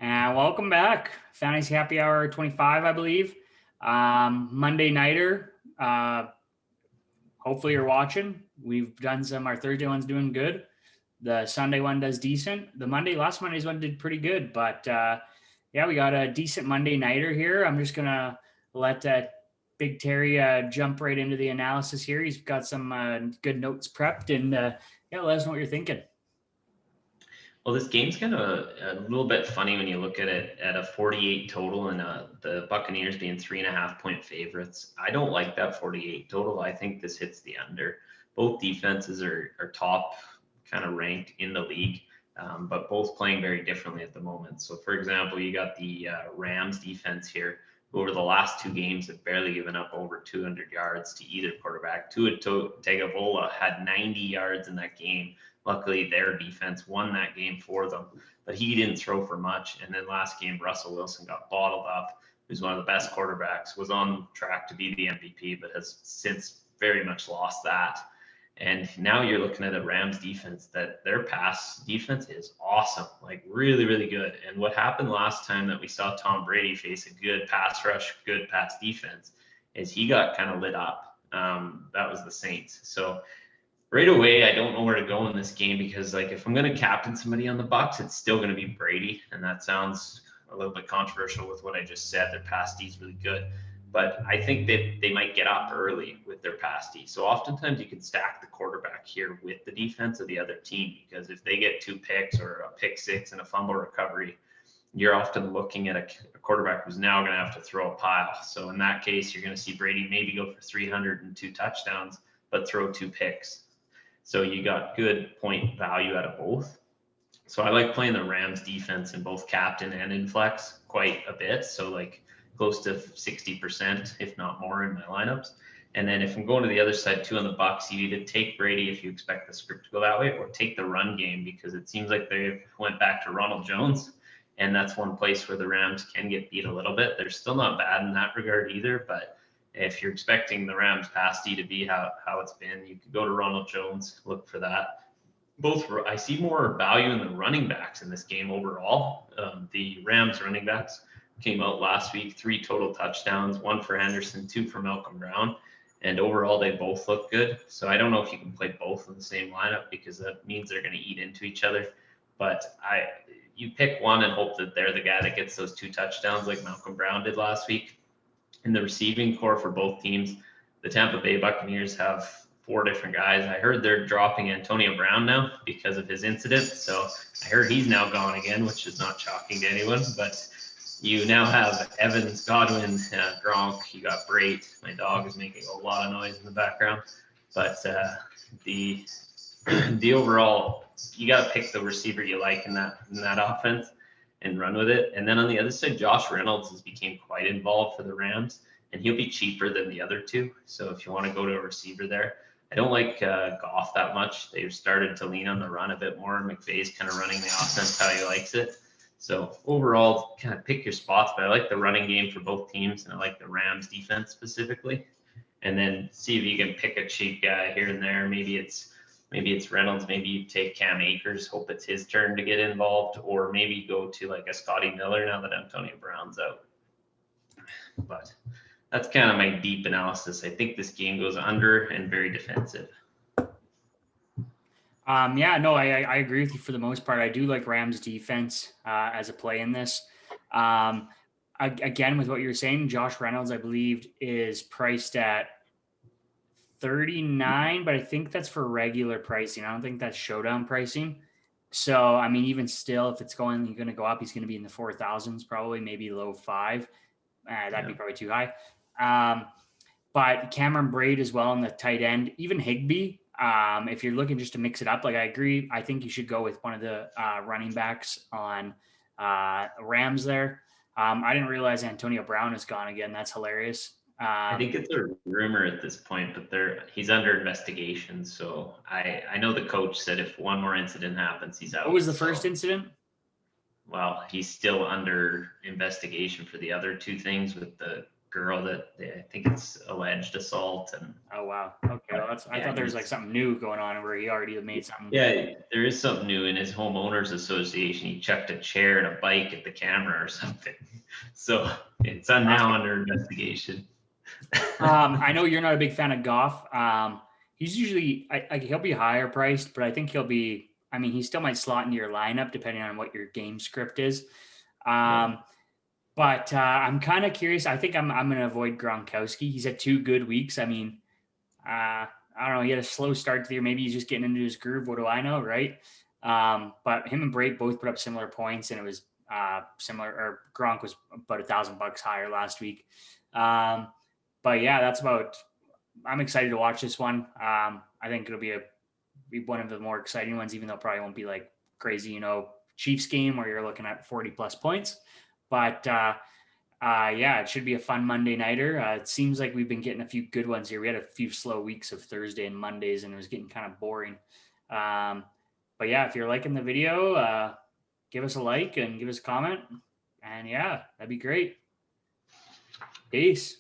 And welcome back. Fantasy Happy Hour 25, I believe. Monday Nighter. Hopefully you're watching. We've done our Thursday one's doing good. The Sunday one does decent. Last Monday's one did pretty good. But yeah, we got a decent Monday Nighter here. I'm just going to let Big Terry jump right into the analysis here. He's got some good notes prepped. And yeah, let us know what you're thinking. Well, this game's kind of a little bit funny when you look at it at a 48 total and the Buccaneers being 3.5-point favorites. I don't like that 48 total. I think this hits the under. Both defenses are top kind of ranked in the league, but both playing very differently at the moment. So, for example, you got the Rams defense here, who over the last two games have barely given up over 200 yards to either quarterback. Tua Tagovailoa had 90 yards in that game. Luckily, their defense won that game for them, but he didn't throw for much. And then last game, Russell Wilson got bottled up, who's one of the best quarterbacks, was on track to be the MVP, but has since very much lost that. And now you're looking at a Rams defense that their pass defense is awesome, like really, really good. And what happened last time that we saw Tom Brady face a good pass rush, good pass defense, is he got kind of lit up. That was the Saints. So right away, I don't know where to go in this game because, like, if I'm going to captain somebody on the Bucs, it's still going to be Brady, and that sounds a little bit controversial with what I just said. Their pass D is really good, but I think that they might get up early with their pass D. So oftentimes you can stack the quarterback here with the defense of the other team because if they get 2 picks or a pick 6 and a fumble recovery, you're often looking at a quarterback who's now going to have to throw a pile. So in that case, you're going to see Brady maybe go for 302 touchdowns, but throw 2 picks. So you got good point value out of both. So I like playing the Rams defense in both captain and in flex quite a bit. So like close to 60%, if not more in my lineups. And then if I'm going to the other side too on the Bucs, you either take Brady if you expect the script to go that way, or take the run game because it seems like they went back to Ronald Jones. And that's one place where the Rams can get beat a little bit. They're still not bad in that regard either, but if you're expecting the Rams pass D to be how it's been, you could go to Ronald Jones, look for that. I see more value in the running backs in this game overall. The Rams running backs came out last week, 3 total touchdowns, 1 for Henderson, 2 for Malcolm Brown. And overall, they both look good. So I don't know if you can play both in the same lineup because that means they're going to eat into each other. But you pick one and hope that they're the guy that gets those 2 touchdowns like Malcolm Brown did last week. In the receiving core for both teams, the Tampa Bay Buccaneers have 4 different guys. I heard they're dropping Antonio Brown now because of his incident. So I heard he's now gone again, which is not shocking to anyone. But you now have Evans, Godwin, Gronk. You got Brait. My dog is making a lot of noise in the background. But the overall, you got to pick the receiver you like in that offense and run with it. And then on the other side, Josh Reynolds has become quite involved for the Rams, and he'll be cheaper than the other 2. So if you want to go to a receiver there, I don't like Goff that much. They've started to lean on the run a bit more. McVay's kind of running the offense how he likes it. So overall, kind of pick your spots, but I like the running game for both teams, and I like the Rams defense specifically. And then see if you can pick a cheap guy here and there. Maybe it's Reynolds. Maybe you take Cam Akers, hope it's his turn to get involved, or maybe go to like a Scotty Miller now that Antonio Brown's out. But that's kind of my deep analysis. I think this game goes under and very defensive. Yeah, no, I agree with you for the most part. I do like Rams defense as a play in this. Again, with what you're saying, Josh Reynolds, I believe, is priced at 39, but I think that's for regular pricing. I don't think that's showdown pricing. So, I mean, even still, if it's going to go up, he's going to be in the 4,000s, probably maybe low 5. That'd be probably too high. But Cameron Brate as well on the tight end, even Higbee. If you're looking just to mix it up, like I agree, I think you should go with one of the running backs on Rams there. I didn't realize Antonio Brown is gone again. That's hilarious. I think it's a rumor at this point, but he's under investigation. So I know the coach said if one more incident happens, he's out. What was the first incident? Well, he's still under investigation for the other 2 things with the girl that I think it's alleged assault. And Oh wow. Okay. Well, I thought there was like something new going on where he already made something. Yeah, there is something new in his homeowners association. He checked a chair and a bike at the camera or something. So it's now under investigation. I know you're not a big fan of Goff. He's usually he'll be higher priced, but I think he'll be. I mean, he still might slot into your lineup depending on what your game script is. But I'm kind of curious. I think I'm going to avoid Gronkowski. He's had 2 good weeks. I mean, I don't know. He had a slow start to the year. Maybe he's just getting into his groove. What do I know, right? But him and Brake both put up similar points, and it was similar. Or Gronk was about $1,000 higher last week. But yeah, that's about. I'm excited to watch this one. I think it'll be one of the more exciting ones, even though it probably won't be like crazy, Chiefs game where you're looking at 40+ points. But yeah, it should be a fun Monday nighter. It seems like we've been getting a few good ones here. We had a few slow weeks of Thursday and Mondays, and it was getting kind of boring. But yeah, if you're liking the video, give us a like and give us a comment. And yeah, that'd be great. Peace.